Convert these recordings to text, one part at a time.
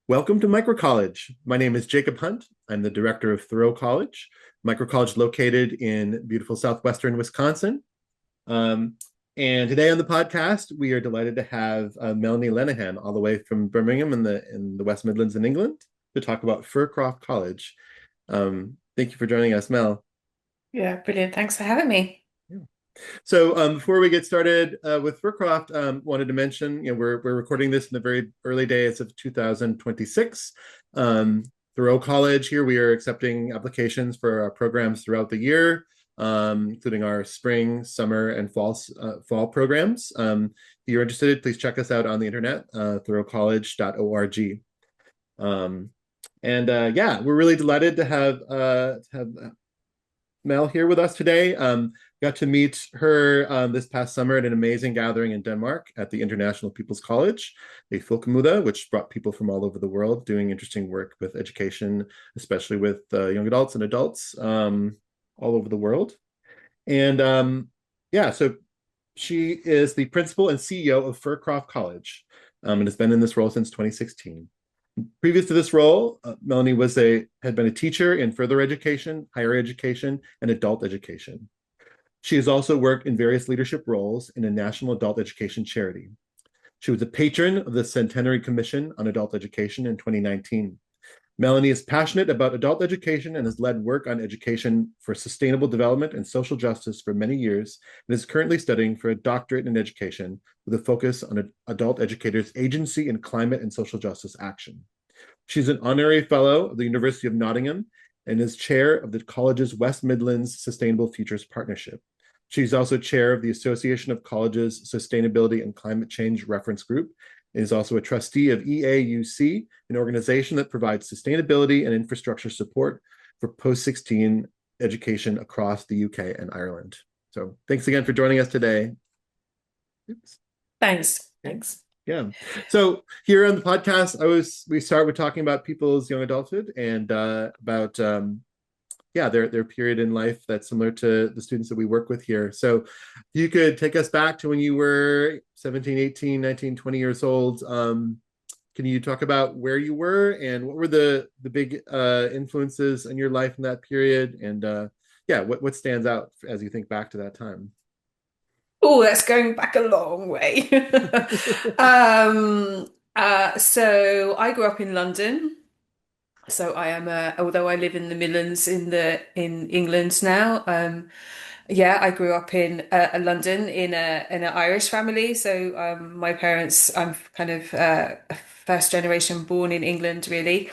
Welcome to Micro College. My name is Jacob Hunt. I'm the director of Thoreau College, Micro College located in beautiful southwestern Wisconsin. Um, and today on the podcast, we are delighted to have Melanie Lenehan, all the way from Birmingham in the West Midlands in England, to talk about Fircroft College. Thank you for joining us, Mel. Yeah, brilliant. Thanks for having me. Yeah. So before we get started with Fircroft, wanted to mention, we're recording this in the very early days of 2026. Um, Thoreau College here, we are accepting applications for our programs throughout the year, including our spring, summer, and fall programs. If you're interested, please check us out on the internet, thoreaucollege.org. Um, yeah, we're really delighted to have Mel here with us today. Got to meet her this past summer at an amazing gathering in Denmark at the International People's College, a Folkemøde, which brought people from all over the world doing interesting work with education, especially with young adults and adults all over the world. And yeah, so she is the principal and CEO of Fircroft College and has been in this role since 2016. Previous to this role, Melanie had been a teacher in further education, higher education, and adult education. She has also worked in various leadership roles in a national adult education charity. She was a patron of the Centenary Commission on Adult Education in 2019. Melanie is passionate about adult education and has led work on education for sustainable development and social justice for many years, and is currently studying for a doctorate in education with a focus on adult educators' agency in climate and social justice action. She's an honorary fellow of the University of Nottingham and is chair of the college's West Midlands Sustainable Futures Partnership. She's also chair of the Association of Colleges Sustainability and Climate Change Reference Group, and is also a trustee of EAUC, an organization that provides sustainability and infrastructure support for post-16 education across the UK and Ireland. So thanks again for joining us today. Oops. Thanks. Yeah. Thanks. Yeah. So here on the podcast, we start with talking about people's young adulthood and about yeah, their period in life that's similar to the students that we work with here. So you could take us back to when you were 17, 18, 19, 20 years old. Can you talk about where you were and what were the big influences in your life in that period? And yeah, what stands out as you think back to that time? Oh, that's going back a long way. Um, so I grew up in London. So I am although I live in the Midlands in England now. Yeah, I grew up in London in an Irish family. So my parents, I'm kind of first generation born in England, really.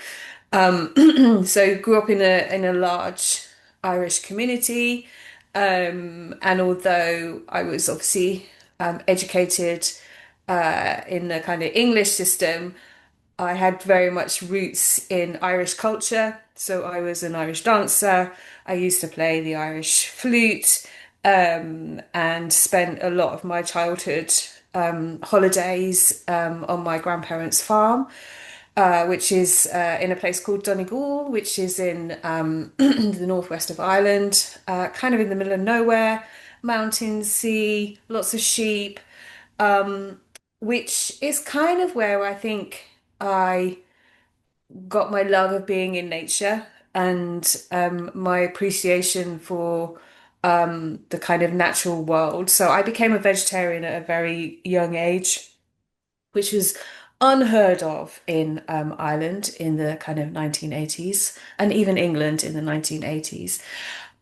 So grew up in a large Irish community, and although I was obviously educated in the kind of English system, I had very much roots in Irish culture. So I was an Irish dancer. I used to play the Irish flute, and spent a lot of my childhood holidays on my grandparents' farm, which is in a place called Donegal, which is in the northwest of Ireland, kind of in the middle of nowhere, mountains, sea, lots of sheep, which is kind of where I think I got my love of being in nature and my appreciation for the kind of natural world. So I became a vegetarian at a very young age, which was unheard of in Ireland in the kind of 1980s and even England in the 1980s.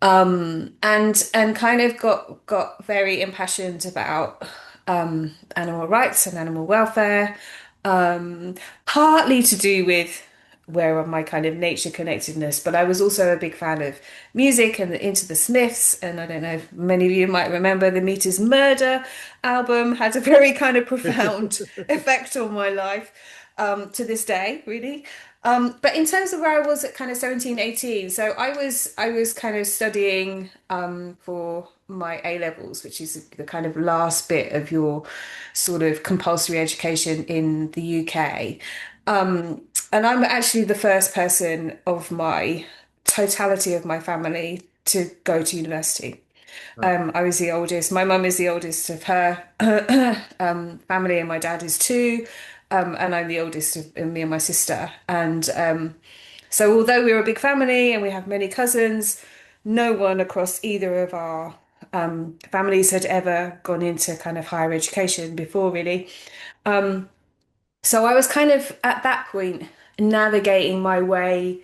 And kind of got very impassioned about animal rights and animal welfare, partly to do with where my kind of nature connectedness, but I was also a big fan of music and into the Smiths. And I don't know if many of you might remember the Meat is Murder album had a very kind of profound effect on my life to this day, really. But in terms of where I was at kind of 17, 18, so I was kind of studying for my A levels, which is the kind of last bit of your sort of compulsory education in the UK. And I'm actually the first person of my totality of my family to go to university. Uh, I was the oldest. My mum is the oldest of her family, and my dad is too. And I'm the oldest of me and my sister. And so, although we're a big family and we have many cousins, no one across either of our families had ever gone into kind of higher education before, really. So I was kind of at that point navigating my way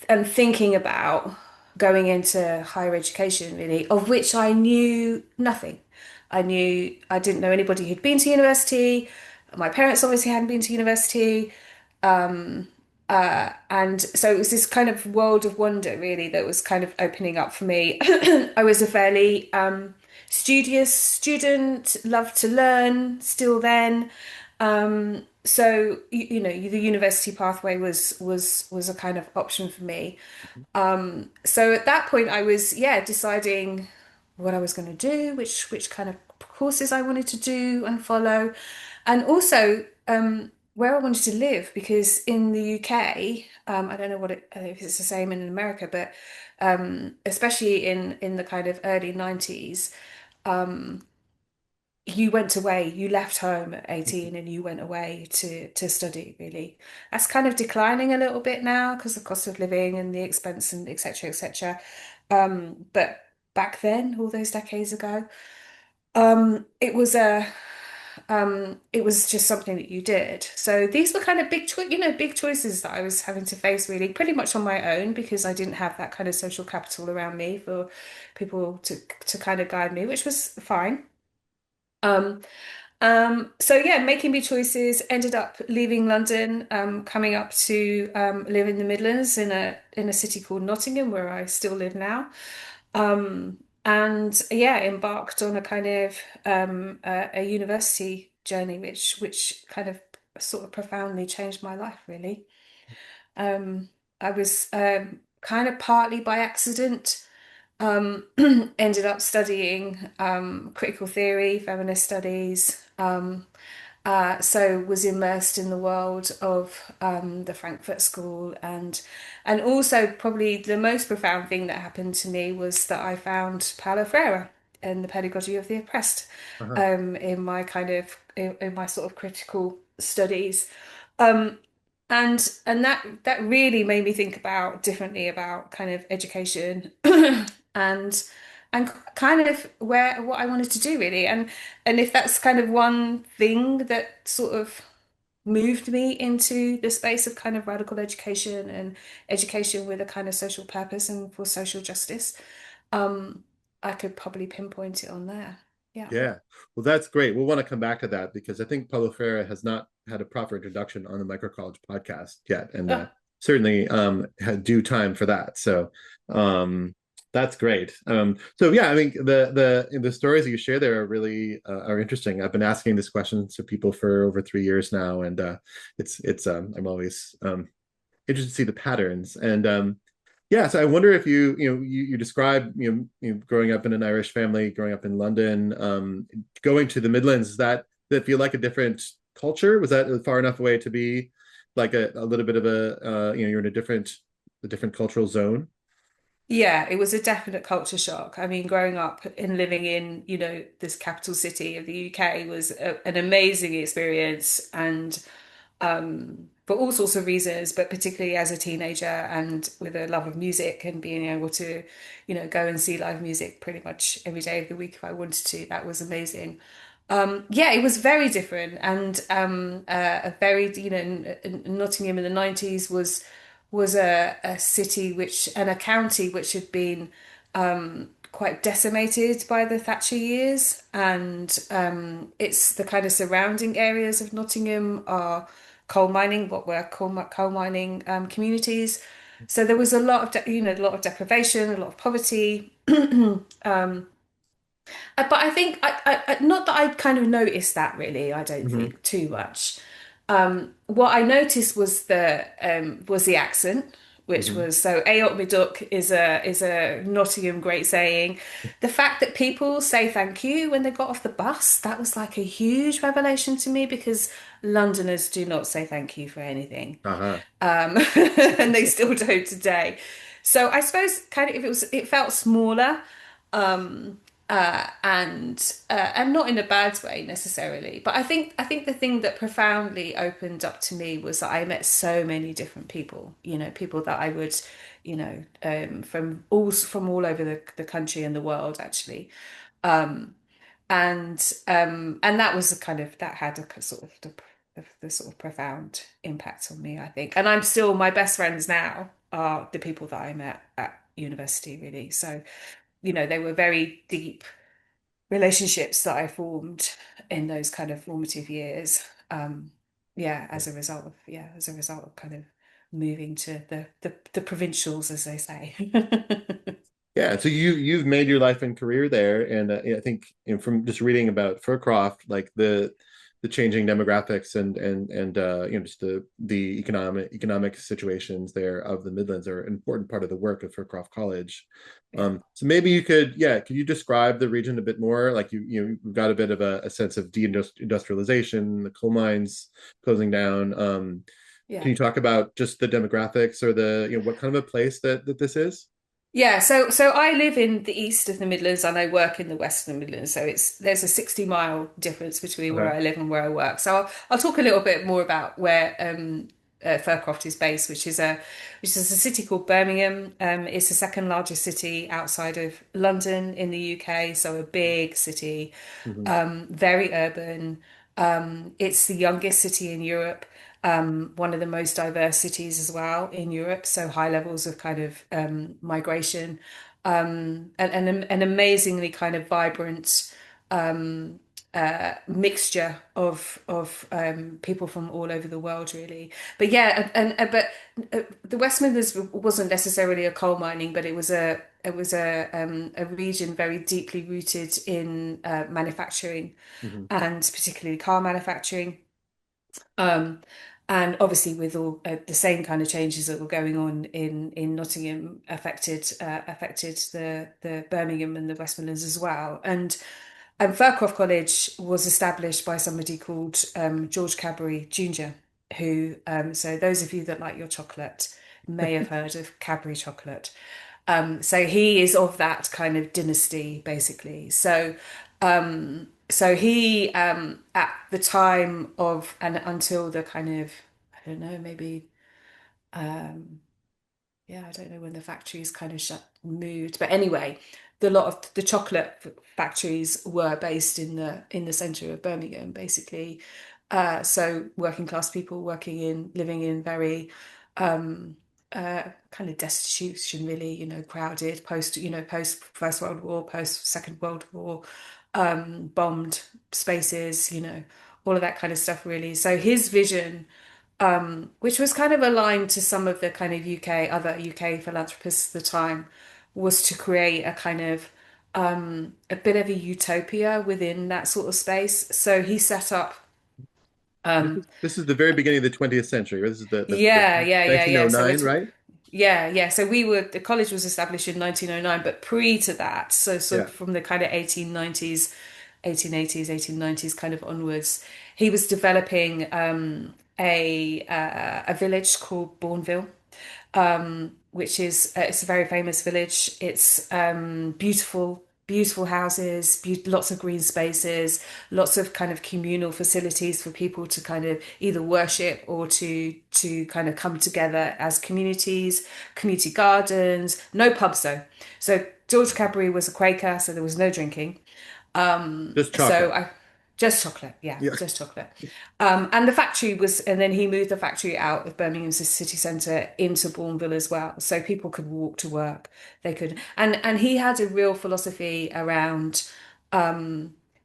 and thinking about going into higher education, really, of which I knew nothing. I didn't know anybody who'd been to university. My parents obviously hadn't been to university. And so it was this kind of world of wonder, really, that was kind of opening up for me. I was a fairly studious student, loved to learn still then. So the university pathway was a kind of option for me. So at that point, I was deciding what I was going to do, which kind of courses I wanted to do and follow, and also where I wanted to live. Because in the UK, I don't know if it's the same in America, but especially in the kind of early 90s, you went away, you left home at 18 and you went away to study, really. That's kind of declining a little bit now because of cost of living and the expense and etc. etc. But back then, all those decades ago, it was just something that you did. So these were kind of big choices that I was having to face, really, pretty much on my own, because I didn't have that kind of social capital around me for people to kind of guide me, which was fine. Um, so yeah, making big choices, ended up leaving London, coming up to live in the Midlands in a city called Nottingham, where I still live now. And yeah, embarked on a kind of a university journey, which kind of sort of profoundly changed my life, really. Um, I was kind of partly by accident ended up studying critical theory, feminist studies. So was immersed in the world of the Frankfurt School, and also probably the most profound thing that happened to me was that I found Paulo Freire and the pedagogy of the oppressed uh-huh. in my in my sort of critical studies. Um, and that really made me think about differently about kind of education and kind of where what I wanted to do, really, and if that's kind of one thing that sort of moved me into the space of kind of radical education and education with a kind of social purpose and for social justice. um I could probably pinpoint it on there. Yeah. Yeah. Well, that's great. We'll want to come back to that because I think Paulo Freire has not had a proper introduction on the Micro College podcast yet, and certainly had due time for that. So that's great. So yeah, I think the stories that you share there are really are interesting. I've been asking this question to people for over 3 years now, and it's I'm always interested to see the patterns. And yeah, so I wonder if you describe growing up in an Irish family, growing up in London, going to the Midlands. That feel like a different culture? Was that far enough away to be like a little bit of a you're in a different cultural zone? Yeah, it was a definite culture shock. I mean, growing up and living in, this capital city of the UK was an amazing experience, and for all sorts of reasons, but particularly as a teenager and with a love of music and being able to, go and see live music pretty much every day of the week if I wanted to. That was amazing. Yeah, it was very different, and a very, Nottingham in the 90s was a city and a county which had been quite decimated by the Thatcher years, and it's the kind of surrounding areas of Nottingham are coal mining, what were coal mining communities. So there was a lot of a lot of deprivation, a lot of poverty. But I think not that I kind of noticed that, really. I don't Hmm. think too much. What I noticed was the accent, which Hmm. was so Aot Miduk is a Nottingham great saying. The fact that people say thank you when they got off the bus, that was like a huge revelation to me, because Londoners do not say thank you for anything. Uh-huh. Um, and they still don't today. So I suppose kind of if it felt smaller, um, and not in a bad way necessarily. But I think the thing that profoundly opened up to me was that I met so many different people. People that I would, from all over the country and the world actually. Um, and that was the kind of that had a sort of the sort of profound impact on me, I think. And I'm still my best friends now are the people that I met at university, really. So, they were very deep relationships that I formed in those kind of formative years. Yeah, as a result of kind of moving to the provincials, as they say. Yeah, so you've made your life and career there, and I think from just reading about Fircroft, like the changing demographics and just the economic situations there of the Midlands are an important part of the work of Fircroft College. Yeah. So maybe could you describe the region a bit more? Like you've got a bit of a sense of deindustrialization, the coal mines closing down. Can Yeah. you talk about just the demographics or what kind of a place that this is? Yeah, so I live in the east of the Midlands and I work in the west of the Midlands. So there's a 60-mile difference between where Okay. I live and where I work. So I'll talk a little bit more about where Fircroft is based, which is a city called Birmingham. It's the second largest city outside of London in the UK, so a big city, Hmm. very urban. It's the youngest city in Europe, one of the most diverse cities as well in Europe, so high levels of kind of migration, and an amazingly kind of vibrant mixture of people from all over the world, really. But yeah, but the West Midlands wasn't necessarily a coal mining, but it was a region very deeply rooted in manufacturing Hmm. and particularly car manufacturing. Um, and obviously, with all the same kind of changes that were going on in Nottingham, affected the Birmingham and the West Midlands as well. And Fircroft College was established by somebody called George Cadbury Jr., who so those of you that like your chocolate may have heard of Cadbury chocolate. So he is of that kind of dynasty, basically. So he, at the time of and until the kind of, I don't know, maybe, um, yeah, I don't know when the factories kind of moved, but anyway, the lot of the chocolate factories were based in the centre of Birmingham, basically. So working class people living in very kind of destitution, really, crowded post First World War, post Second World War, bombed spaces, all of that kind of stuff, really. So his vision, which was kind of aligned to some of the kind of other UK philanthropists at the time, was to create a kind of a bit of a utopia within that sort of space. So he set up, um, This is the very beginning of the 20th century, right? This is the yeah, yeah, yeah, yeah. So 1909, right? yeah, yeah. So the college was established in 1909, but pre to that, so Yeah. from the kind of 1890s, 1880s, 1890s kind of onwards, he was developing a village called Bourneville, which is it's a very famous village. It's beautiful, beautiful houses, lots of green spaces, lots of kind of communal facilities for people to kind of either worship or to kind of come together as communities, community gardens, no pubs though. So George Cadbury was a Quaker, so there was no drinking. Just So chocolate. I just chocolate, yeah, Yeah. just chocolate. And then he moved the factory out of Birmingham's city centre into Bourneville as well, so people could walk to work. They could, and he had a real philosophy around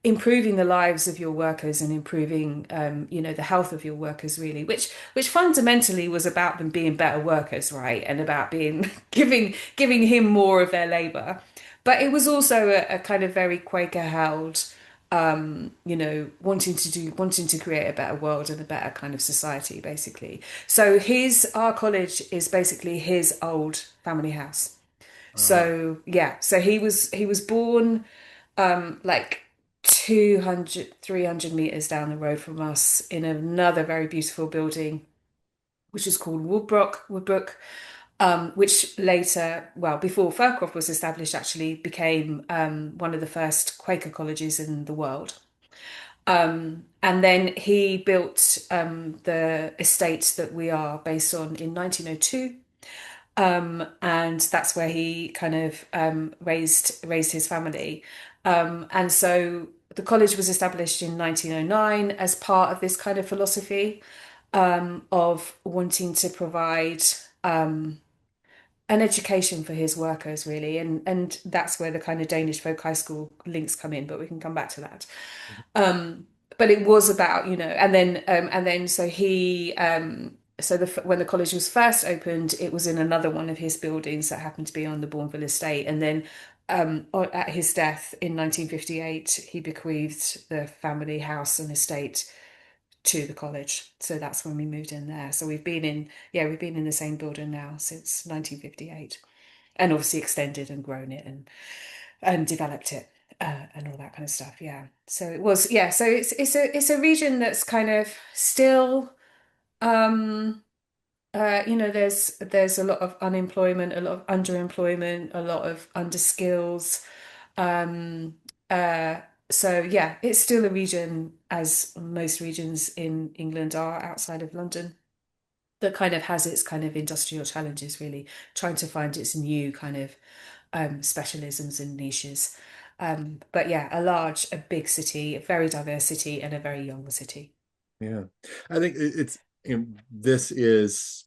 improving the lives of your workers and improving, the health of your workers, really, which fundamentally was about them being better workers, right, and about being giving him more of their labour. But it was also a kind of very Quaker held, wanting to create a better world and a better kind of society, basically. So our college is basically his old family house. Uh, So yeah, so he was born like 200, 300 meters down the road from us in another very beautiful building, which is called Woodbrook. which later, well, before Fircroft was established, actually became one of the first Quaker colleges in the world. And then he built the estate that we are based on in 1902. And that's where he kind of raised his family. And so the college was established in 1909 as part of this kind of philosophy of wanting to provide an education for his workers, really, and that's where the kind of Danish folk high school links come in. But we can come back to that. But it was about, and then so he so when the college was first opened, it was in another one of his buildings that happened to be on the Bourneville estate. And then at his death in 1958, he bequeathed the family house and estate to the college. So that's when we moved in there. So we've been in the same building now since 1958, and obviously extended and grown it and developed it. And all that kind of stuff, yeah. So it was, yeah. So it's a region that's kind of still, there's a lot of unemployment, a lot of underemployment, a lot of underskills. Um, uh, so yeah, it's still a region, as most regions in England are outside of London, that kind of has its kind of industrial challenges, really, trying to find its new kind of specialisms and niches. But yeah, a big city, a very diverse city, and a very young city. Yeah, I think it's this is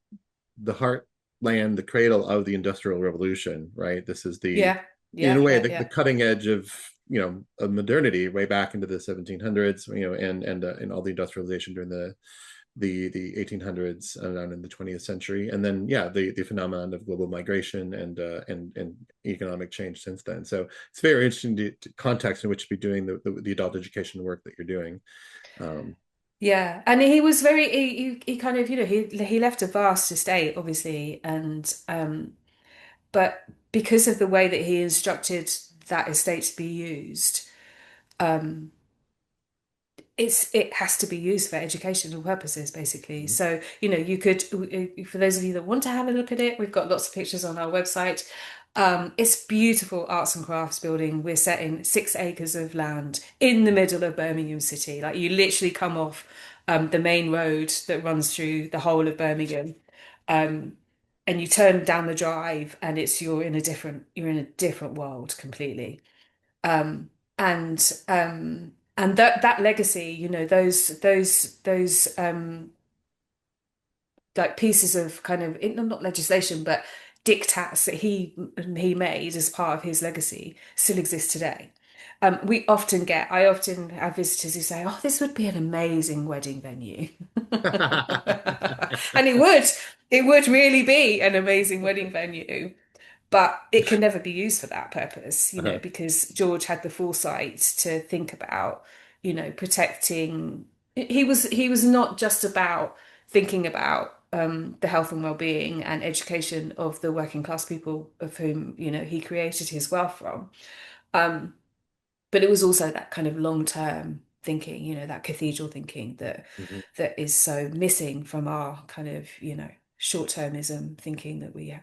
the heartland, the cradle of the Industrial Revolution, right? This is Yeah, in a yeah, way, yeah, the yeah. cutting edge of of modernity, way back into the 1700s, and all the industrialization during the 1800s and in the 20th century, and then yeah, the phenomenon of global migration and economic change since then. So it's very interesting to context in which to be doing the adult education work that you're doing. Um, Yeah, and he was very he kind of he left a vast estate, obviously, and but because of the way that he instructed that estate to be used, um it has to be used for educational purposes, basically. So, you could, for those of you that want to have a look at it, we've got lots of pictures on our website. It's beautiful arts and crafts building. We're set in 6 acres of land in the middle of Birmingham City. Like, you literally come off the main road that runs through the whole of Birmingham, um, and you turn down the drive, and you're in a different world completely. Um, and that legacy, those like pieces of kind of not legislation, but diktats that he made as part of his legacy still exist today. I often have visitors who say, "Oh, this would be an amazing wedding venue," and it would really be an amazing wedding venue. But it can never be used for that purpose, uh-huh. because George had the foresight to think about, protecting. He was not just about thinking about the health and well-being and education of the working class people of whom, he created his wealth from. Um, but it was also that kind of long-term thinking, that cathedral thinking Mhm. that is so missing from our kind of, short-termism thinking that we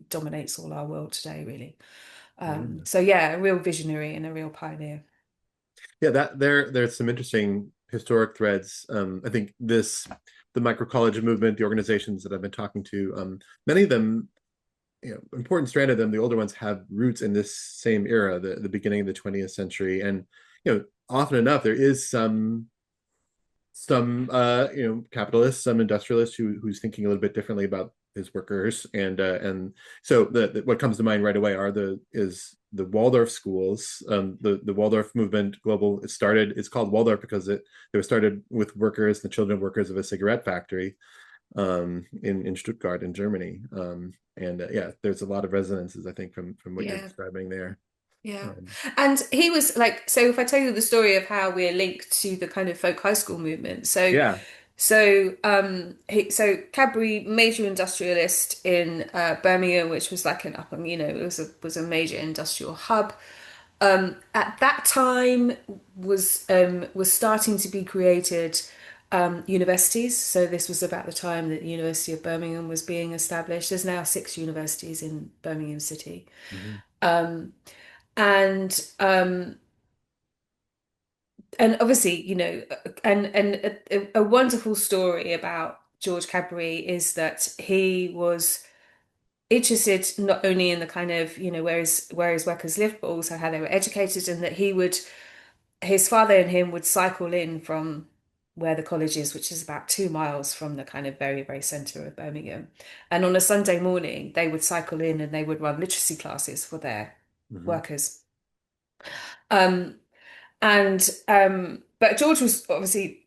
dominates all our world today, really. Yeah. So yeah, a real visionary and a real pioneer. Yeah, that there's some interesting historic threads. I think the microcollege movement, the organizations that I've been talking to, many of them, important strand of them, the older ones, have roots in this same era, the beginning of the 20th century. And often enough, there is some capitalists, some industrialists who's thinking a little bit differently about his workers, and so what comes to mind right away is the Waldorf schools, the Waldorf movement global. It's called Waldorf because it was started with workers, the children workers of a cigarette factory in Stuttgart in Germany, and yeah, there's a lot of resonances, I think, from what you're Yeah. describing there. Yeah. um, And he was like, so if I tell you the story of how we're linked to the kind of folk high school movement. yeah. So Cadbury, major industrialist in Birmingham, which was like it was a major industrial hub. At that time was starting to be created universities. So this was about the time that the University of Birmingham was being established. There's now 6 universities in Birmingham City. Mhm. And and obviously, and a wonderful story about George Cadbury is that he was interested not only in the kind of, where his workers lived, but also how they were educated, and that his father and him would cycle in from where the college is, which is about 2 miles from the kind of very, very centre of Birmingham. And on a Sunday morning, they would cycle in and they would run literacy classes for their Mhm. workers. Um, but George was obviously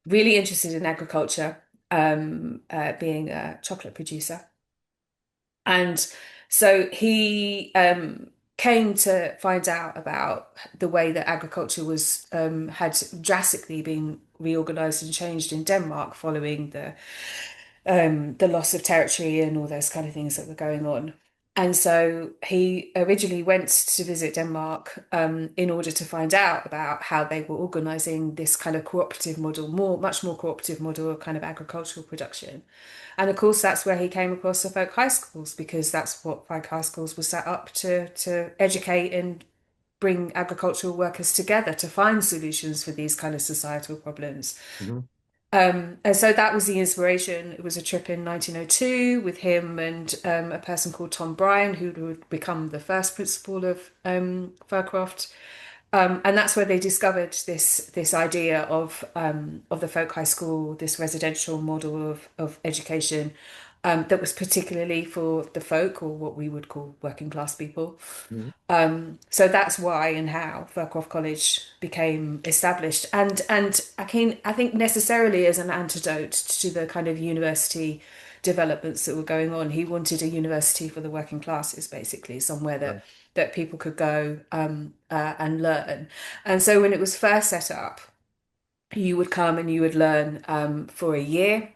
really interested in agriculture, being a chocolate producer. And so he came to find out about the way that agriculture had drastically been reorganized and changed in Denmark following the loss of territory and all those kind of things that were going on. And so he originally went to visit Denmark in order to find out about how they were organizing this kind of cooperative model, much more cooperative model of kind of agricultural production. And of course, that's where he came across the folk high schools, because that's what folk high schools were set up to educate and bring agricultural workers together to find solutions for these kind of societal problems. Mhm. And so that was the inspiration. It was a trip in 1902 with him and a person called Tom Bryan, who would become the first principal of Fircroft. And that's where they discovered this idea of the folk high school, this residential model of education that was particularly for the folk, or what we would call working class people. Mhm. So that's why and how Fircroft College became established, and I think necessarily as an antidote to the kind of university developments that were going on. He wanted a university for the working classes, basically, somewhere Yeah. that people could go and learn. And so when it was first set up, you would come and you would learn for a year,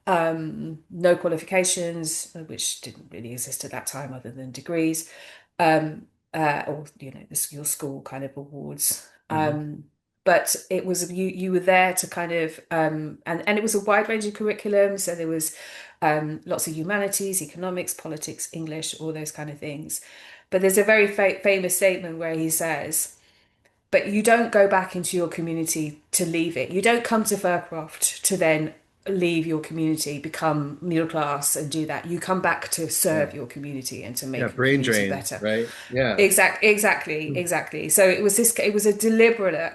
no qualifications, which didn't really exist at that time other than degrees, or your school kind of awards. Mhm. But it was you were there to kind of and it was a wide range of curriculum. So there was lots of humanities, economics, politics, English, all those kind of things. But there's a very famous statement where he says, but you don't go back into your community to leave it. You don't come to Fircroft to then leave your community, become middle class and do that. You come back to Yeah. serve your community and to Yeah. make your Brain community drain, better. right? Yeah. Exactly, Mm. exactly. So it was a deliberate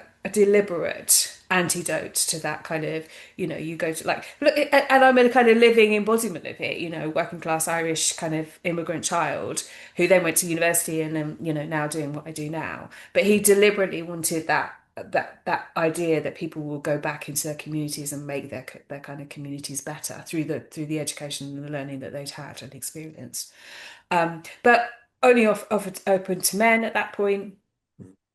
antidote to that kind of, you go to, like, look, and I'm a kind of living embodiment of it, working class Irish kind of immigrant child who then went to university and then, now doing what I do now. But he deliberately wanted that idea that people will go back into their communities and make their kind of communities better through the education and the learning that they'd had and experienced. But only open to men at that point.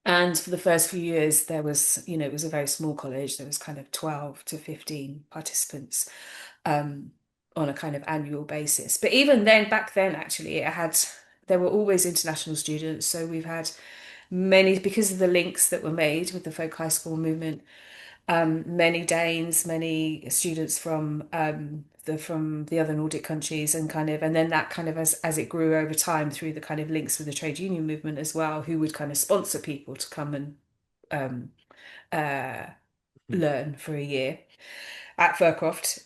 And for the first few years, there was, it was a very small college. There was kind of 12 to 15 participants um, on a kind of annual basis. But even then, back then, actually, there were always international students. So we've had many, because of the links that were made with the folk high school movement, many Danes, many students from the other Nordic countries, and then that kind of, as it grew over time through the kind of links with the trade union movement as well, who would kind of sponsor people to come and um, uh, learn for a year at Fircroft.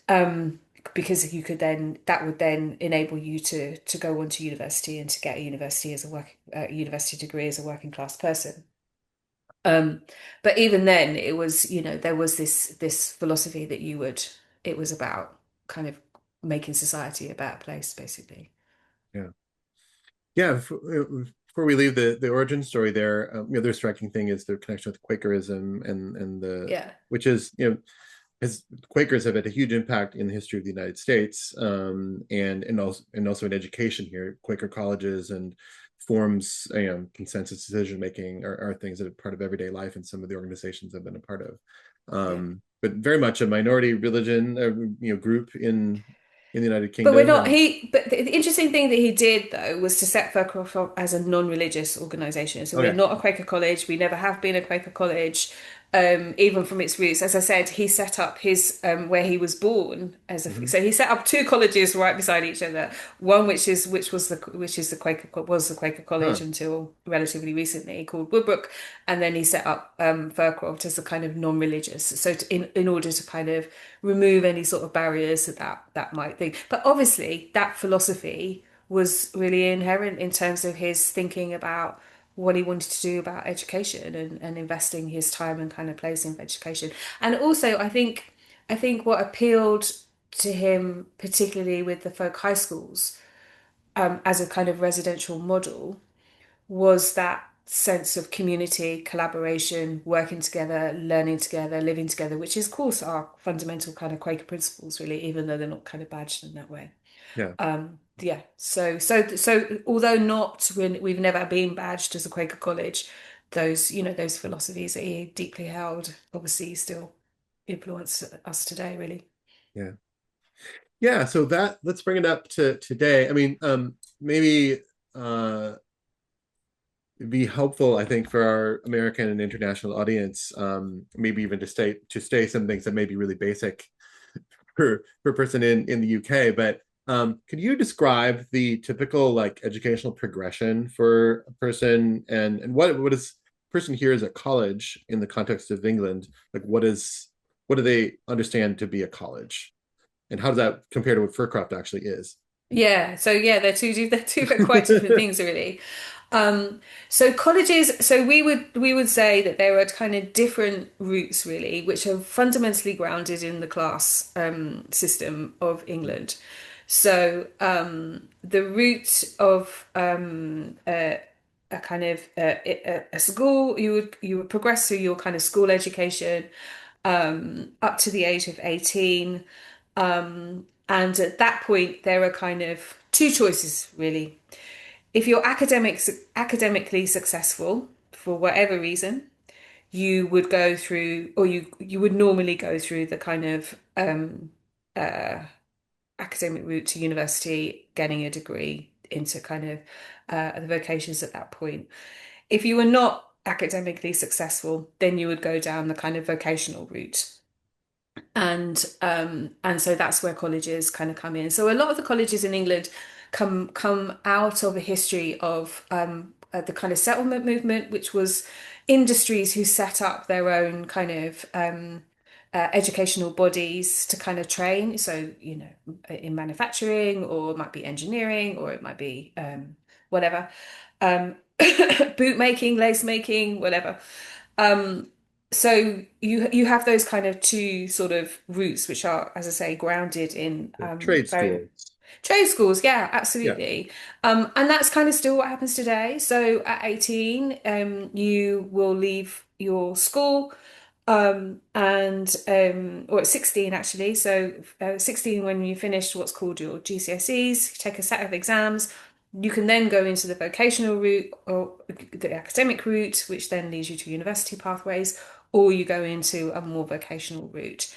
Because that would then enable you to go on to university and to get a university degree as a working class person. Um, but even then, it was, there was this philosophy that it was about kind of making society a better place, basically. Yeah. Yeah. Before we leave the origin story there, the other striking thing is the connection with Quakerism and the Yeah, which is, as Quakers have had a huge impact in the history of the United States, and also in education here. Quaker colleges and forms, consensus decision making are things that are part of everyday life, and some of the organizations I've been a part of. yeah. But very much a minority religion, group in the United But we're Kingdom, not and he. But the interesting thing that he did though was to set Fircroft up as a non-religious organisation. So we're okay, not a Quaker college. We never have been a Quaker college. even from its roots. As I said, he set up his where he was born as a Hmm. so he set up two colleges right beside each other. One which is the Quaker College Huh. until relatively recently called Woodbrook, and then he set up Fircroft as a kind of non-religious. So in order to kind of remove any sort of barriers that might think. But obviously that philosophy was really inherent in terms of his thinking about what he wanted to do about education and investing his time and kind of place in education. And also, I think what appealed to him, particularly with the folk high schools, as a kind of residential model, was that sense of community, collaboration, working together, learning together, living together, which is, of course, are fundamental kind of Quaker principles, really, even though they're not kind of badged in that way. Yeah. Yeah, so although not we've never been badged as a Quaker college, those philosophies that he deeply held obviously still influence us today, really. Yeah. Yeah. So that let's bring it up to today. I mean, maybe uh it'd be helpful, I think, for our American and international audience, maybe even to stay some things that may be really basic for a person in the UK. But could you describe the typical like educational progression for a person, and what is person here is at college in the context of England? Like, what do they understand to be a college, and how does that compare to what Fircroft actually is? Yeah, so yeah, they're two quite different things, really. Um, so colleges, so we would say that there are kind of different routes, really, which are fundamentally grounded in the class system of England. So the route of a kind of a school, you would progress through your kind of school education up to the age of 18. And at that point, there are kind of two choices, really. If you're academically successful for whatever reason, you would go through, or you would normally go through the kind of academic route to university, getting a degree into kind of the vocations at that point. If you were not academically successful, then you would go down the kind of vocational route. And so that's where colleges kind of come in. So a lot of the colleges in England come out of a history of the kind of settlement movement, which was industries who set up their own kind of educational bodies to kind of train. So, in manufacturing, or it might be engineering, or it might be whatever, boot making, lace making, whatever. Um, so you have those kind of two sort of roots, which are, as I say, grounded in Trade very schools. trade schools. Yeah, Yeah. absolutely. And that's kind of still what happens today. So at 18, you will leave your school, or at 16 actually. So 16, when you finish what's called your GCSEs, take a set of exams. You can then go into the vocational route or the academic route, which then leads you to university pathways, or you go into a more vocational route.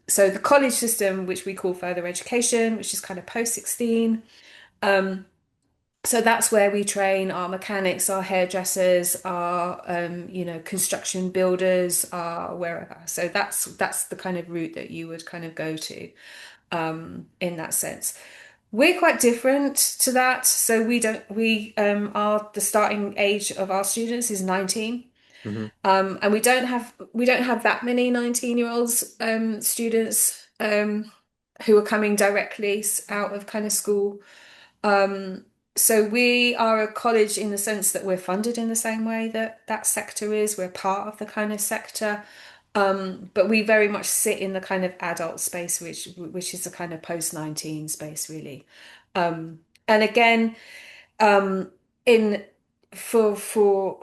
So the college system, which we call further education, which is kind of post 16. So that's where we train our mechanics, our hairdressers, our construction builders, our wherever. So that's the kind of route that you would kind of go to in that sense. We're quite different to that. So we are the starting age of our students is 19. Hmm. And we don't have that many 19-year-olds students who are coming directly out of kind of school. So we are a college in the sense that we're funded in the same way that that sector is. We're part of the kind of sector. But we very much sit in the kind of adult space, which is the kind of post-19 space, really. And again, um, in for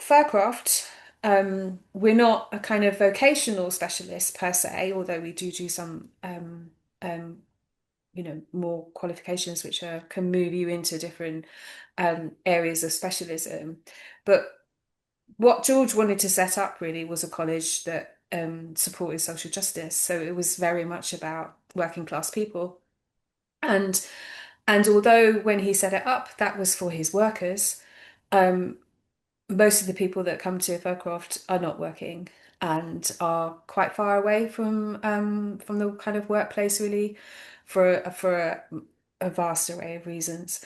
Faircraft, we're not a kind of vocational specialist per se, although we do some um, more qualifications which can move you into different areas of specialism. But what George wanted to set up really was a college that supported social justice. So it was very much about working class people. And and although when he set it up, that was for his workers, most of the people that come to Fircroft are not working. and are quite far away from the kind of workplace really for a vast array of reasons.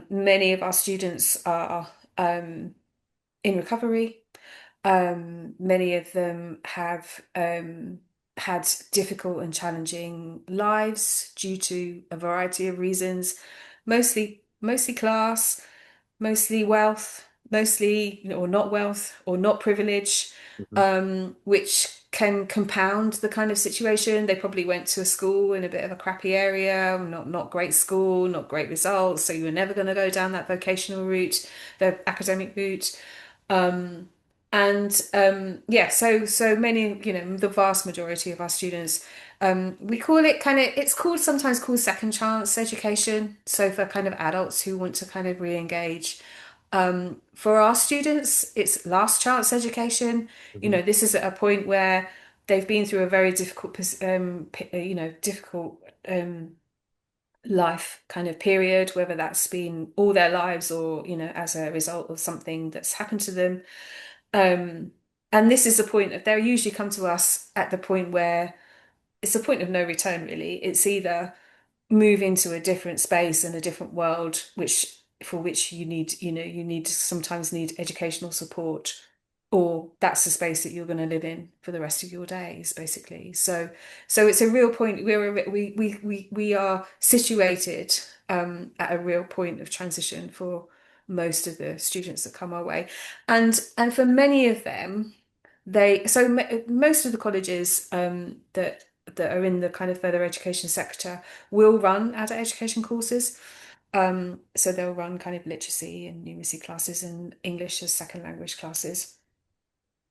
Many of our students are in recovery. Many of them have had difficult and challenging lives due to a variety of reasons, mostly class, mostly wealth, mostly, or not wealth, or not privilege, Mhm. which can compound the kind of situation. They probably went to a school in a bit of a crappy area, not great school, not great results, so you were never going to go down that vocational route, the academic route. Um, yeah, so many, the vast majority of our students, we call it it's called sometimes called second chance education. So for kind of adults who want to kind of re-engage. For our students, it's last chance education. Mhm. This is at a point where they've been through a very difficult, difficult life kind of period, whether that's been all their lives or, as a result of something that's happened to them. Um, and this is the point of, they'll usually come to us at the point where it's a point of no return, really. It's either move into a different space and a different world, which you need, you need to sometimes need educational support, or that's the space that you're going to live in for the rest of your days, basically. So it's a real point. We are situated at a real point of transition for most of the students that come our way, and for many of them, most of the colleges that are in the kind of further education sector will run adult education courses. So they'll run kind of literacy and numeracy classes and English as second language classes.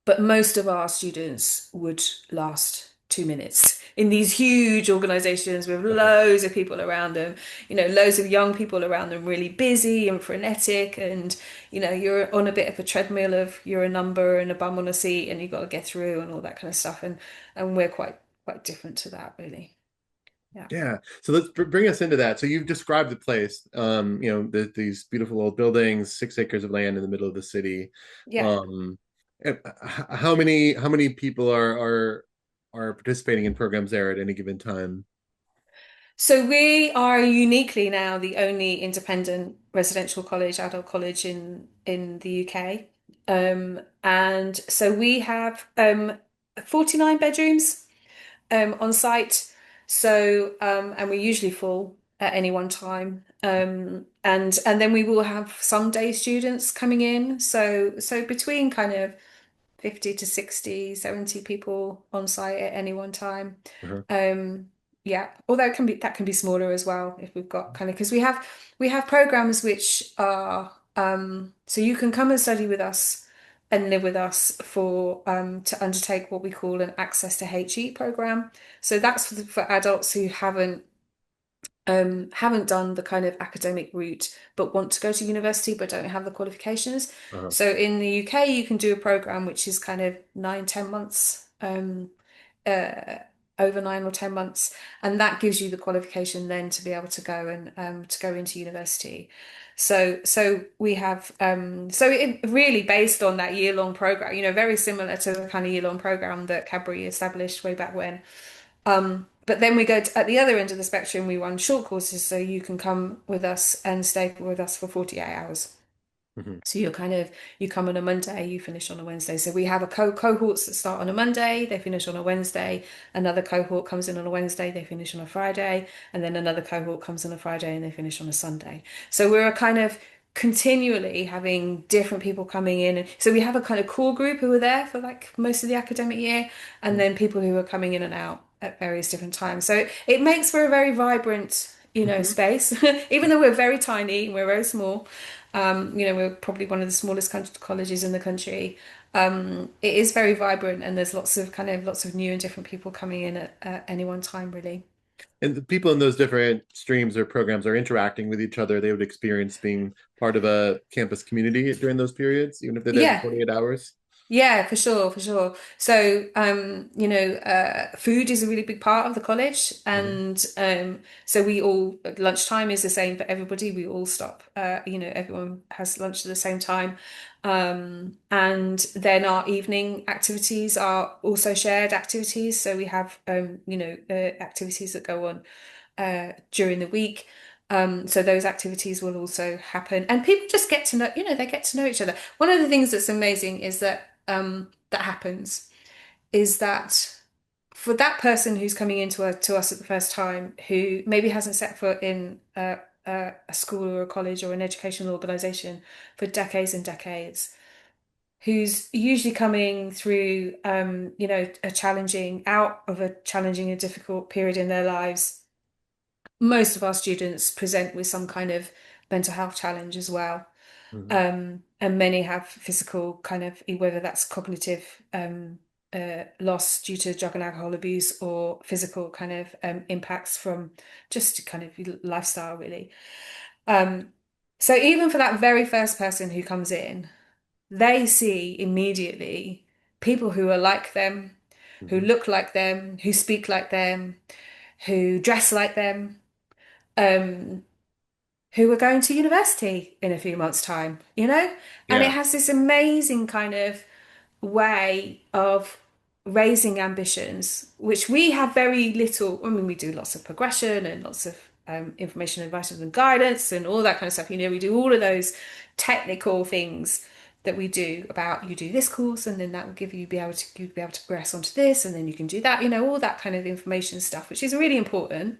But most of our students would last 2 minutes in these huge organizations with Uh-huh. loads of people around them, loads of young people around them, really busy and frenetic. And, you're on a bit of a treadmill of you're a number and a bum on a seat and you've got to get through and all that kind of stuff. And we're quite different to that, really. Yeah. Yeah. So let's bring us into that. So you've described the place, these beautiful old buildings, 6 acres of land in the middle of the city. Yeah. Um, how many people are participating in programs there at any given time? So we are uniquely now the only independent residential college, adult college in the UK. And so we have 49 bedrooms on site. So and we're usually full at any one time. And then we will have some day students coming in. So between kind of 50 to 60, 70 people on site at any one time. Uh-huh. Um, yeah, although that can be smaller as well if we've got kind of, because we have programs which are so you can come and study with us and live with us for to undertake what we call an access to HE program. So that's for adults who haven't done the kind of academic route but want to go to university but don't have the qualifications. Uh-huh. So in the UK, you can do a program which is kind of 9, 10 months, uh, over 9 or 10 months, and that gives you the qualification then to be able to go and to go into university. So we have so it really based on that year-long program, very similar to the kind of year-long program that Cadbury established way back when. But then we go at the other end of the spectrum, we run short courses, so you can come with us and stay with us for 48 hours. Mhm. So you come on a Monday, you finish on a Wednesday. So we have a cohorts that start on a Monday, they finish on a Wednesday. Another cohort comes in on a Wednesday, they finish on a Friday, and then another cohort comes on a Friday and they finish on a Sunday. So we're a kind of continually having different people coming in. And so we have a kind of core group who are there for like most of the academic year, and then people who are coming in and out at various different times. So it makes for a very vibrant, Mhm. space, even though we're very tiny and we're very small. We're probably one of the smallest colleges in the country. It is very vibrant, and there's lots of new and different people coming in at any one time, really. And the people in those different streams or programs are interacting with each other. They would experience being part of a campus community during those periods, even if they're there for Yeah, 48 hours. Yeah, for sure, for sure. So, food is a really big part of the college, Mhm. and so we all lunchtime is the same for everybody. We all stop. Everyone has lunch at the same time, and then our evening activities are also shared activities. So we have activities that go on during the week. So those activities will also happen, and people just get to know, they get to know each other. One of the things that's amazing is that happens is that for that person who's coming to us at the first time, who maybe hasn't set foot in a school or a college or an educational organization for decades and decades, who's usually coming through, out of a challenging and difficult period in their lives. Most of our students present with some kind of mental health challenge as well. Mhm. And many have physical kind of, whether that's cognitive loss due to drug and alcohol abuse or physical kind of impacts from just kind of lifestyle, really. Um, so even for that very first person who comes in, they see immediately people who are like them, who Mhm. look like them, who speak like them, who dress like them. Um, who are going to university in a few months' time, you know? And it Yeah. has this amazing kind of way of raising ambitions, which we have very little. I mean, we do lots of progression and lots of information, advice, and guidance and all that kind of stuff. We do all of those technical things that we do about you do this course and then that will give you you'll be able to progress onto this and then you can do that, all that kind of information stuff, which is really important.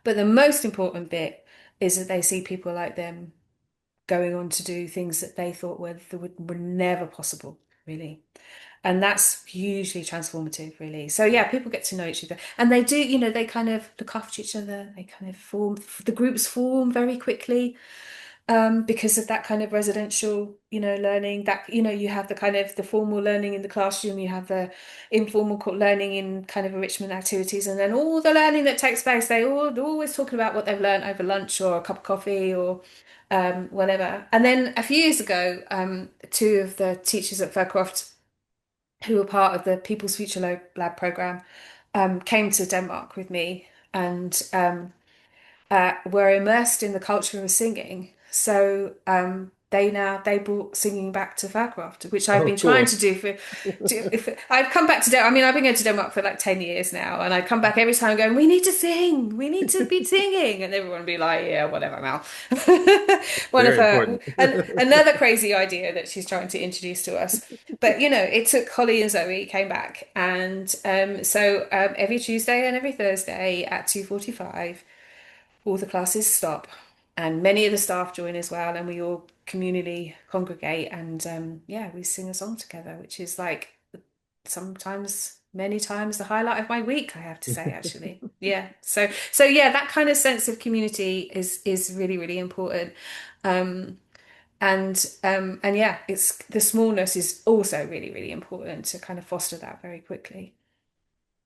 But the most important bit is that they see people like them going on to do things that they thought were never possible, really. And that's hugely transformative, really. So yeah, people get to know each other, and they do, they kind of look after each other. They kind of the groups form very quickly because of that kind of residential, learning that, you have the kind of the formal learning in the classroom, you have the informal learning in kind of enrichment activities, and then all the learning that takes place, they're always talking about what they've learned over lunch or a cup of coffee or whatever. And then a few years ago, two of the teachers at Fircroft who were part of the People's Future Lab program came to Denmark with me and were immersed in the culture of singing. So they brought singing back to Faircraft, which I've Oh, been trying cool. to do I've come back to Denmark. I mean, I've been going to Denmark for like 10 years now, and I come back every time going, we need to sing, we need to be singing, and everyone would be like, yeah, whatever, Mal. One of Very her, important. another crazy idea that she's trying to introduce to us. But it took Holly and Zoe came back, and every Tuesday and every Thursday at 2:45 all the classes stop and many of the staff join as well and we all communally congregate and yeah, we sing a song together, which is like sometimes many times the highlight of my week, I have to say, actually. Yeah, so yeah, that kind of sense of community is really really important. um and yeah, it's the smallness is also really really important to kind of foster that very quickly.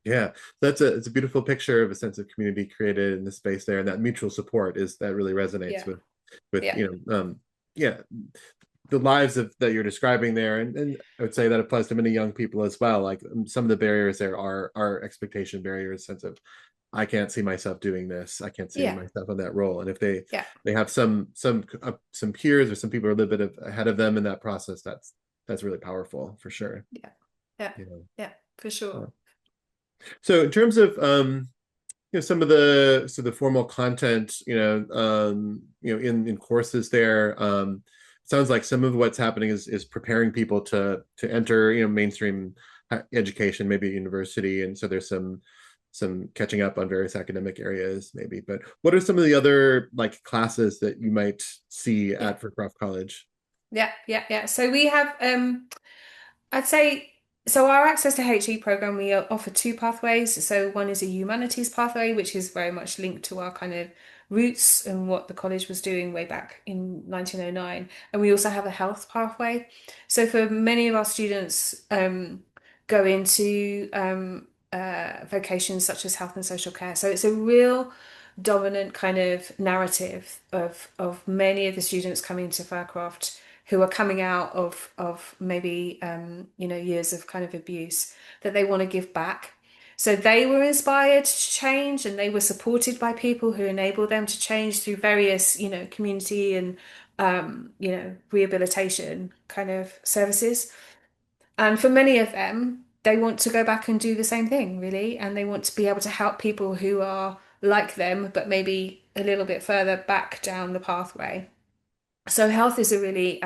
Yeah, it's a beautiful picture of a sense of community created in the space there, and that mutual support is that really resonates Yeah, with yeah, yeah, the lives of that you're describing there, and I would say that applies to many young people as well. Like some of the barriers there are expectation barriers, sense of I can't see myself doing this, I can't see yeah, myself in that role, and if yeah, they have some peers or some people who are a little bit ahead of them in that process, that's really powerful for sure. yeah, yeah, You yeah, for sure. know. So in terms of some of the formal content, in courses there, sounds like some of what's happening is preparing people to enter, mainstream education, maybe university, and so there's some catching up on various academic areas, maybe. But what are some of the other like classes that you might see Yeah. at Fircroft College? Yeah, yeah, yeah. So we have, I'd say, so our Access to HE program, we offer two pathways. So one is a humanities pathway, which is very much linked to our kind of roots and what the college was doing way back in 1909. And we also have a health pathway. So for many of our students, go into vocations such as health and social care. So it's a real dominant kind of narrative of many of the students coming to Faircroft who are coming out of maybe years of kind of abuse that they want to give back. So they were inspired to change, and they were supported by people who enabled them to change through various, community and rehabilitation kind of services. And for many of them, they want to go back and do the same thing, really, and they want to be able to help people who are like them, but maybe a little bit further back down the pathway. So health is a really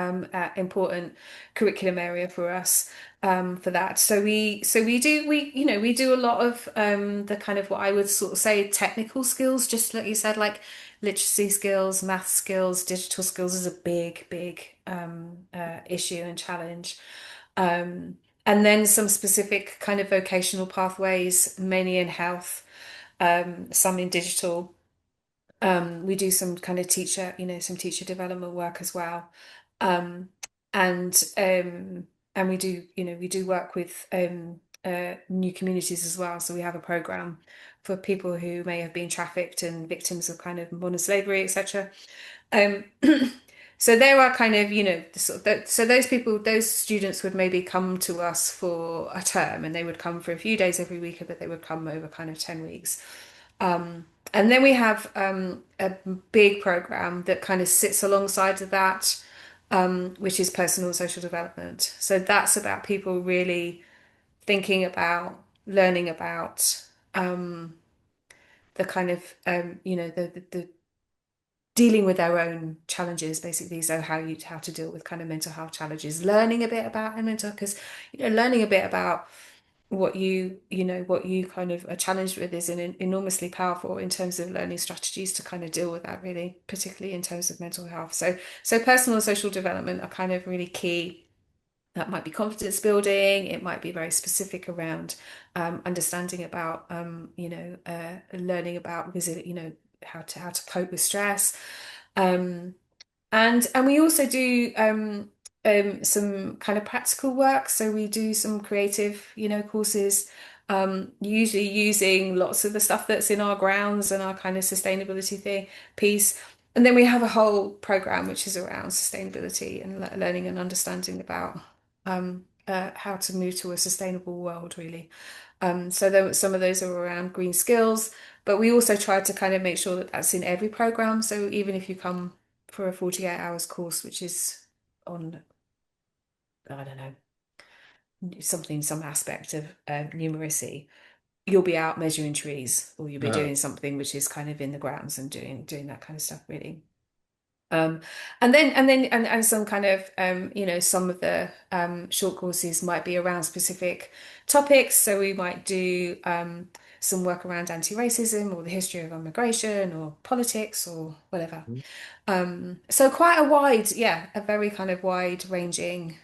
important curriculum area for us for that. So we do a lot of the kind of what I would sort of say technical skills, just like you said, like literacy skills, math skills, digital skills is a big issue and challenge. And then some specific kind of vocational pathways, mainly in health, some in digital. We do some kind of some teacher development work as well. Um, and and we do work with new communities as well. So we have a program for people who may have been trafficked and victims of kind of modern slavery, etc. Um, so there are kind of, so those people, those students would maybe come to us for a term, and they would come for a few days every week, but they would come over kind of 10 weeks. And then we have a big program that kind of sits alongside of that, which is personal and social development. So that's about people really thinking about, learning about the kind of, the dealing with their own challenges, basically. So how to deal with kind of mental health challenges, learning a bit about mental, because learning a bit about what you kind of are challenged with is enormously powerful in terms of learning strategies to kind of deal with that, really, particularly in terms of mental health. So personal and social development are kind of really key. That might be confidence building. It might be very specific around understanding about learning about how to cope with stress. Um, and we also do some kind of practical work. So we do some creative, courses, usually using lots of the stuff that's in our grounds and our kind of sustainability piece. And then we have a whole program which is around sustainability and learning and understanding about how to move to a sustainable world, really. Some of those are around green skills, but we also try to kind of make sure that that's in every program. So even if you come for a 48 hours course, which is on, I don't know, some aspect of numeracy, you'll be out measuring trees, or you'll be Uh, doing something which is kind of in the grounds and doing that kind of stuff, really. Um, and some kind of some of the short courses might be around specific topics. So we might do some work around anti-racism or the history of immigration or politics or whatever. So quite a very kind of wide-ranging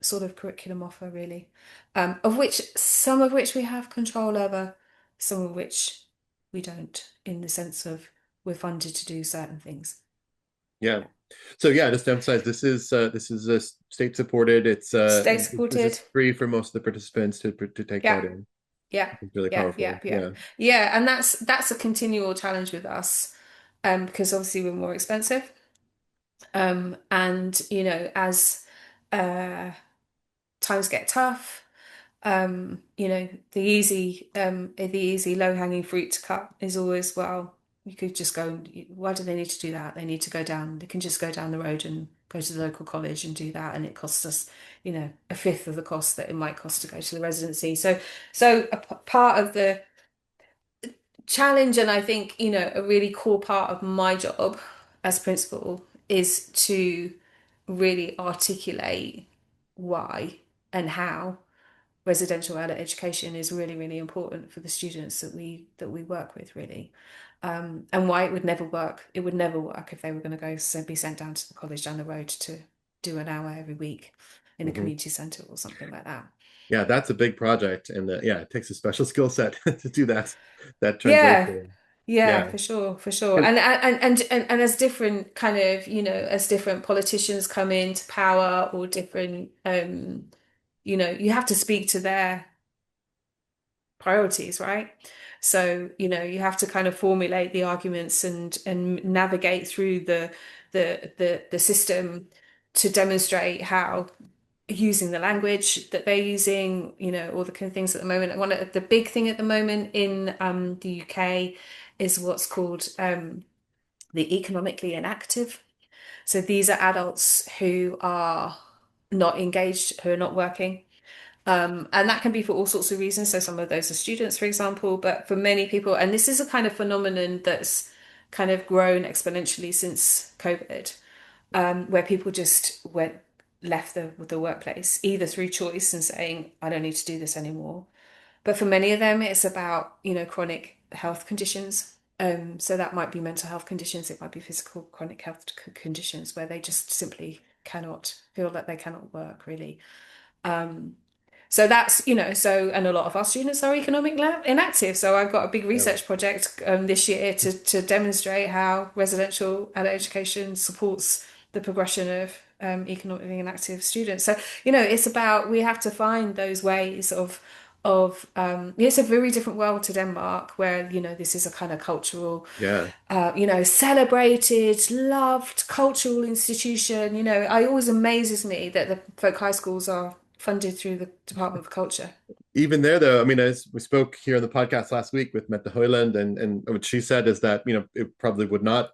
sort of curriculum offer, really, of which some of which we have control over, some of which we don't, in the sense of we're funded to do certain things. yeah. So yeah, just to emphasize, this is a state supported. State This supported. is free for most of the participants to take Yeah, part in. yeah, It's really yeah, yeah, powerful. yeah, Yeah. yeah. And that's a continual challenge with us, because obviously we're more expensive. And as uh times get tough, the easy low-hanging fruit to cut is always, well, you could just go, why do they need to do that? They need to go down, they can just go down the road and go to the local college and do that, and it costs us, a fifth of the cost that it might cost to go to the residency. So part of the challenge, and I think, a really core part of my job as principal is to really articulate why and how residential early education is really, really important for the students that we work with, really. And why it would never work. It would never work if they were going to be sent down to the college down the road to do an hour every week in a Mhm. community centre or something like that. Yeah, that's a big project, and yeah, it takes a special skill set to do that Yeah, translation. yeah, Yeah. for sure, for sure. And And as different kind of, as different politicians come into power, or different you have to speak to their priorities, right? So, you have to kind of formulate the arguments and navigate through the system to demonstrate how using the language that they're using, all the kind of things at the moment. One of the big thing at the moment in the UK is what's called the economically inactive. So these are adults who are not engaged, who are not working. And that can be for all sorts of reasons. So some of those are students, for example, but for many people, and this is a kind of phenomenon that's kind of grown exponentially since COVID, where people just left the workplace either through choice and saying, I don't need to do this anymore. But for many of them, it's about, chronic health conditions. So that might be mental health conditions, it might be physical chronic health conditions where they just simply cannot feel that they cannot work really. Um, so that's, and a lot of our students are economic inactive. So I've got a big Yeah. research project this year to demonstrate how residential adult education supports the progression of economically inactive students. So, it's about, we have to find those ways of it's a very different world to Denmark where, this is a kind of cultural, Yeah. celebrated, loved cultural institution. It always amazes me that the folk high schools are funded through the Department of Culture. Even there, though, I mean, as we spoke here on the podcast last week with Mette Hoyland, and what she said is that, it probably would not,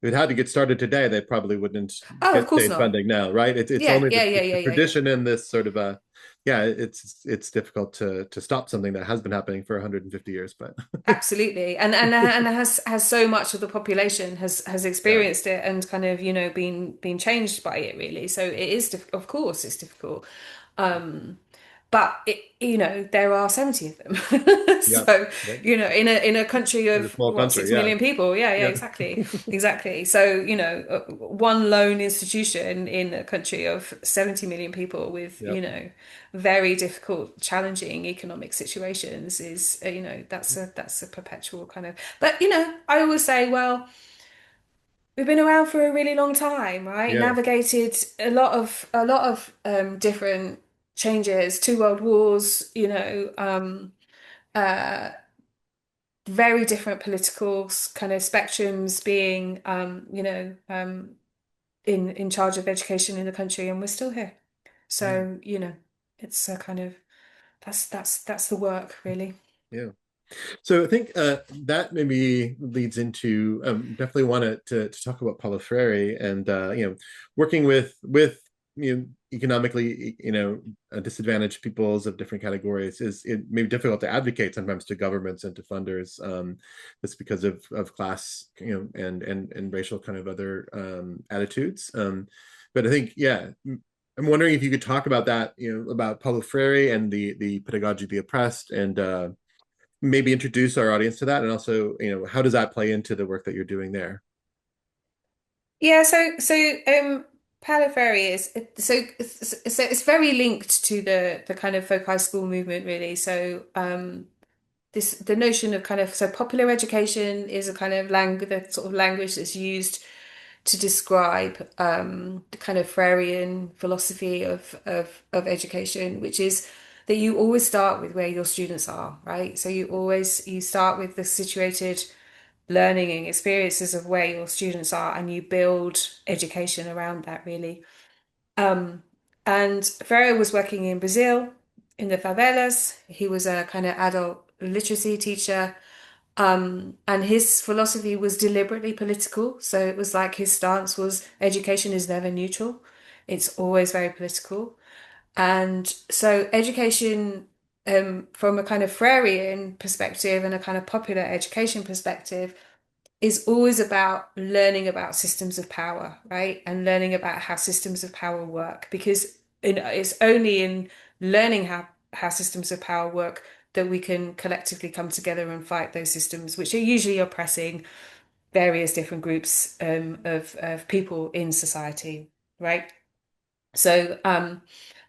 if it had to get started today, they probably wouldn't Oh, of get course state not. funding now, right? It's Yeah, only yeah, yeah, the yeah, yeah, yeah. tradition in this sort of a, yeah, it's difficult to stop something that has been happening for 150 years, but Absolutely. And has so much of the population has yeah, experienced it and kind of, been changed by it really. So it is of course it's difficult. Um, but there are 70 of them. yeah, So, yeah, in a country in a of small what, country, 6 yeah, million people. Yeah, yeah, yeah, exactly. Exactly. So, one lone institution in a country of 70 million people with, yeah, very difficult, challenging economic situations is, that's a perpetual kind of, but, I always say, well, we've been around for a really long time, right? yeah, Navigated a lot of different changes, two world wars, uh, very different political kind of spectrums being, in charge of education in the country, and we're still here. yeah, So, it's a kind of that's the work really. yeah. So I think that maybe leads into definitely wanted to talk about Paulo Freire and working with economically disadvantaged peoples of different categories is it may be difficult to advocate sometimes to governments and to funders just because of class and racial kind of other attitudes. But I think I'm wondering if you could talk about that about Paulo Freire and the pedagogy of the oppressed and maybe introduce our audience to that, and also how does that play into the work that you're doing there? Yeah, so Palaferi is so it's very linked to the kind of folk high school movement really. So this the notion of kind of so popular education is a kind of language the sort of language that's used to describe the kind of Freirean philosophy of education, which is that you always start with where your students are, right? So you start with the situated learning and experiences of where your students are, and you build education around that really. Um, and Ferrer was working in Brazil in the favelas. He was a kind of adult literacy teacher. And his philosophy was deliberately political. So it was like his stance was education is never neutral. It's always very political. And so education, from a kind of Freirean perspective and a kind of popular education perspective, is always about learning about systems of power, right? And learning about how systems of power work, because it's only in learning how systems of power work that we can collectively come together and fight those systems, which are usually oppressing various different groups of people in society, right? So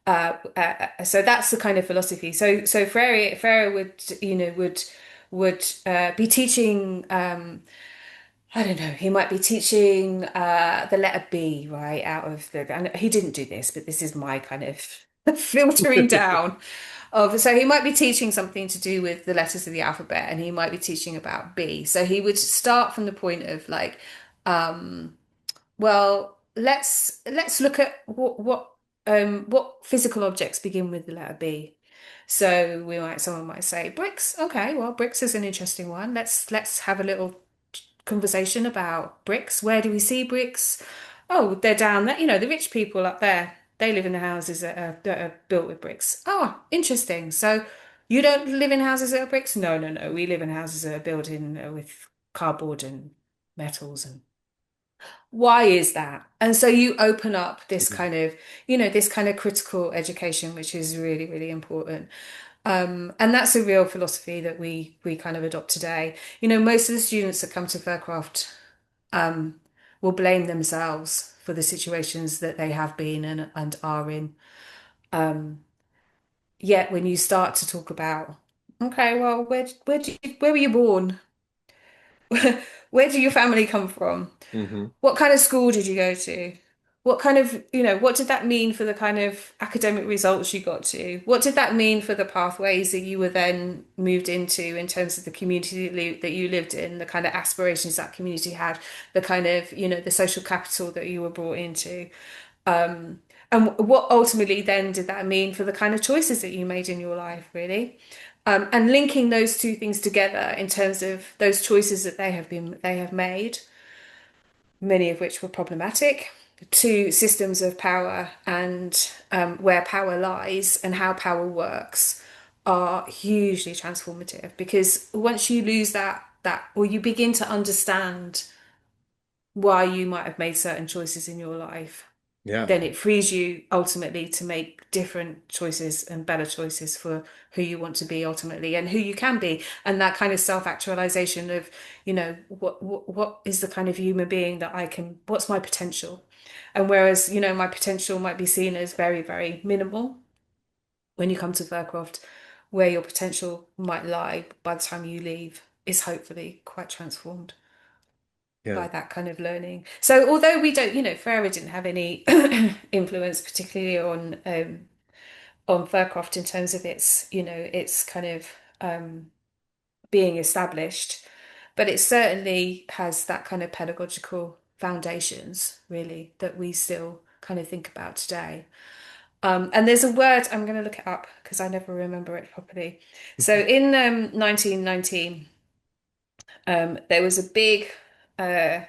so that's the kind of philosophy. So Freire would be teaching. I don't know, he might be teaching the letter B, right, out of the, and he didn't do this, but this is my kind of filtering down of, so he might be teaching something to do with the letters of the alphabet, and he might be teaching about B. So he would start from the point of like, well, let's look at what physical objects begin with the letter B. So someone might say bricks. Okay, well, bricks is an interesting one. Let's have a little conversation about bricks. Where do we see bricks? Oh, they're down there. The rich people up there, they live in the houses that are built with bricks. Oh, interesting. So you don't live in houses that are bricks? No, no, no. We live in houses that are built in with cardboard and metals. And why is that? And so you open up this Mhm. kind of, this kind of critical education, which is really, really important. And that's a real philosophy that we kind of adopt today. Most of the students that come to Fircroft um, will blame themselves for the situations that they have been and are in. Um, Yet when you start to talk about, okay, well, where were you born? Where do your family come from? Mhm. What kind of school did you go to? What kind of, what did that mean for the kind of academic results you got to? What did that mean for the pathways that you were then moved into in terms of the community that you lived in, the kind of aspirations that community had, the kind of, the social capital that you were brought into? Um, and what ultimately then did that mean for the kind of choices that you made in your life, really? And linking those two things together in terms of those choices that they have made, many of which were problematic, to systems of power and where power lies and how power works are hugely transformative because once you lose that or you begin to understand why you might have made certain choices in your life, Yeah. then it frees you ultimately to make different choices and better choices for who you want to be ultimately and who you can be. And that kind of self-actualization of, what is the kind of human being that what's my potential? And whereas, my potential might be seen as very, very minimal when you come to Faircroft, where your potential might lie by the time you leave is hopefully quite transformed Yeah. by that kind of learning. So although we don't, Farah didn't have any influence particularly on Fircroft in terms of its kind of being established, but it certainly has that kind of pedagogical foundations really that we still kind of think about today. And there's a word I'm going to look it up because I never remember it properly. So in 1919, there was a big uh,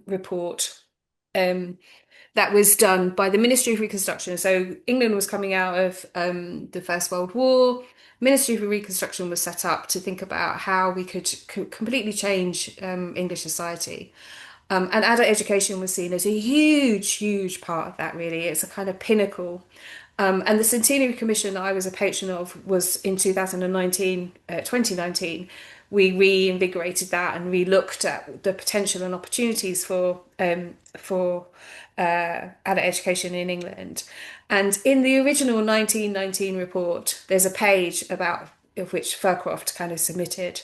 report um, that was done by the Ministry of Reconstruction. So England was coming out of the First World War. Ministry of Reconstruction was set up to think about how we could completely change English society. And adult education was seen as a huge, huge part of that, really. It's a kind of pinnacle. And the Centenary Commission that I was a patron of was in 2019. We reinvigorated that and re-looked at the potential and opportunities for adult education in England. And in the original 1919 report, there's a page about of which Fircroft kind of submitted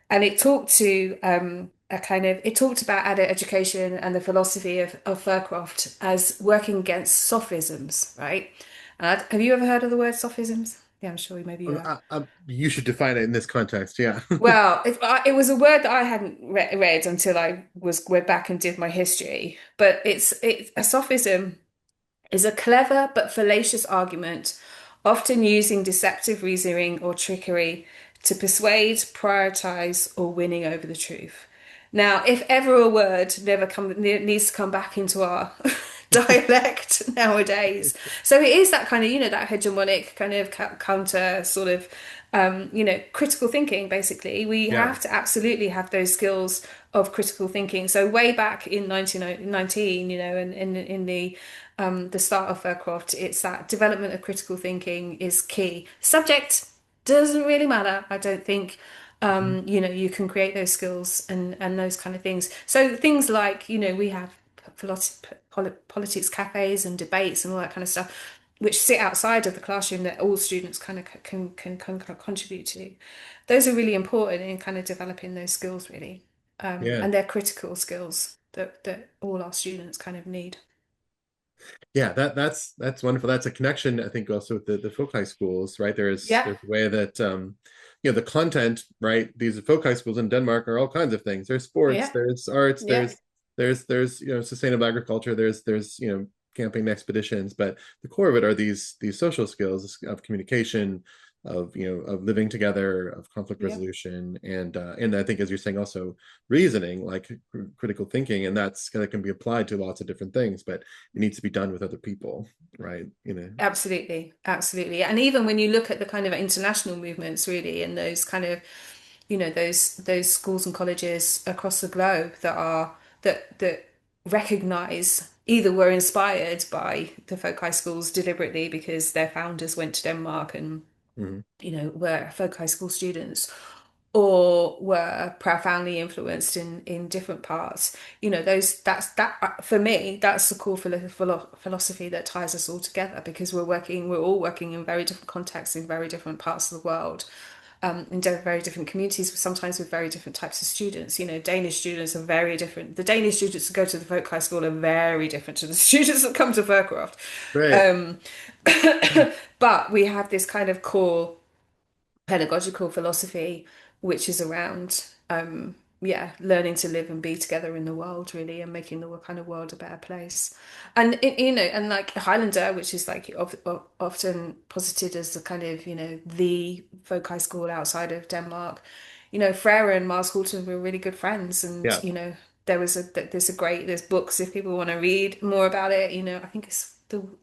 and it talked to it talked about adult education and the philosophy of Fircroft as working against sophisms, right? Have you ever heard of the word sophisms? Yeah, I'm sure maybe you have. You should define it in this context. Yeah. Well, it was a word that I hadn't read until I went back and did my history. But it's a sophism is a clever but fallacious argument, often using deceptive reasoning or trickery to persuade, prioritize, or winning over the truth. Now, if ever a word needs to come back into our dialect nowadays, so it is that kind of that hegemonic kind of counter sort of critical thinking. Basically, we Yeah. have to absolutely have those skills of critical thinking. So way back in 1919, and in the start of Faircroft, it's that development of critical thinking is key. Subject doesn't really matter, I don't think. Mhm. You can create those skills and those kind of things. So things like, we have politics cafes and debates and all that kind of stuff, which sit outside of the classroom that all students kind of can contribute to. Those are really important in kind of developing those skills, really. Yeah. And they're critical skills that all our students kind of need. Yeah, that's wonderful. That's a connection, I think, also with the folk high schools, right? Yeah. There's a way that the content, right? These folk high schools in Denmark are all kinds of things. There's sports, Yeah, there's arts, yeah, there's sustainable agriculture, there's camping expeditions, but the core of it are these social skills of communication, of living together, of conflict yeah. resolution, and I think, as you're saying, also reasoning, like critical thinking, and that can be applied to lots of different things, but it needs to be done with other people, right? Absolutely, absolutely. And even when you look at the kind of international movements, really, and those kind of, those schools and colleges across the globe that recognize, either were inspired by the folk high schools deliberately because their founders went to Denmark and Mhm. were folk high school students, or were profoundly influenced in different parts. That for me, that's the core philosophy that ties us all together, because we're all working in very different contexts in very different parts of the world. In very different communities, sometimes with very different types of students. Danish students are very different. The Danish students that go to the folk high school are very different to the students that come to Fircroft. Right. Um, but we have this kind of core pedagogical philosophy, which is around learning to live and be together in the world, really, and making the kind of world a better place. And and like Highlander, which is like often posited as the kind of the folk high school outside of Denmark. Frere and Mars Horton were really good friends, and Yeah. there's books if people want to read more about it. I think it's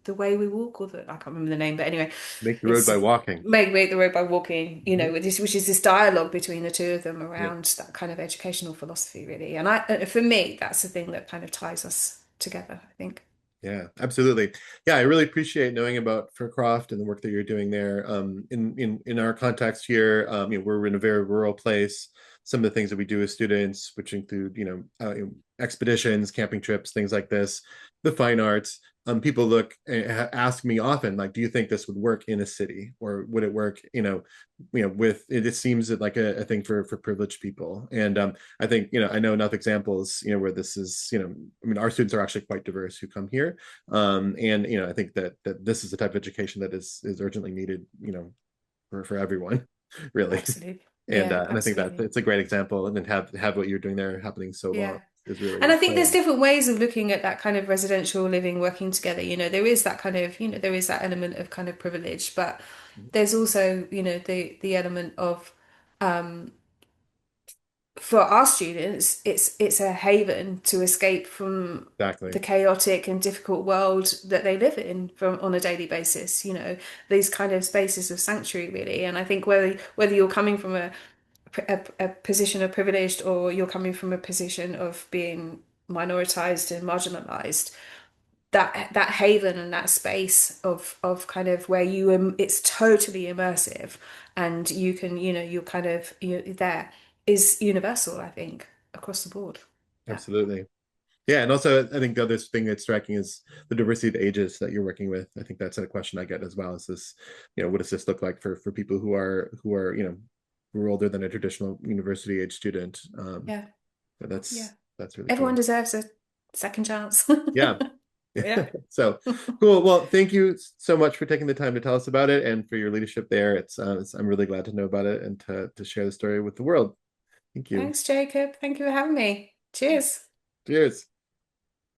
the way we walk, or I can't remember the name, but anyway, Make the road by it's walking. make the road by walking, Mhm. which is this dialogue between the two of them Yeah. around that kind of educational philosophy, really. For me, that's the thing that kind of ties us together, I think. Yeah, absolutely. Yeah, I really appreciate knowing about Fircroft and the work that you're doing there. In our context here, we're in a very rural place. Some of the things that we do as students, which include expeditions, camping trips, things like this, the fine arts. People ask me often, like, do you think this would work in a city, or would it work, with it? It seems like a thing for privileged people, and I think, I know enough examples, where this is, I mean, our students are actually quite diverse who come here. And, I think that this is the type of education that is urgently needed, for everyone, really. Absolutely. And, Yeah, and I think that absolutely. it's a great example. And then have what you're doing there happening so long Yeah. is really And I think there's inspiring. different ways of looking at that kind of residential living, working together. There is that kind of, there is that element of kind of privilege, but there's also, the element of, for our students, it's a haven to escape from the Exactly. chaotic and difficult world that they live in from on a daily basis. These kind of spaces of sanctuary, really. And I think whether you're coming from a position of privileged, or you're coming from a position of being minoritized and marginalized, that haven and that space of kind of where it's totally immersive, and you can, you're kind of, you're there, is universal, I think, across the board. Yeah. Absolutely. Yeah, and also I think the other thing that's striking is the diversity of ages that you're working with. I think that's a question I get as well. Is this, what does this look like for people who are who are older than a traditional university age student? Yeah. But Yeah. that's really Everyone cool. deserves a second chance. Yeah. Yeah. So cool. Well, thank you so much for taking the time to tell us about it and for your leadership there. I'm really glad to know about it and to share the story with the world. Thank you. Thanks, Jacob. Thank you for having me. Cheers. Cheers.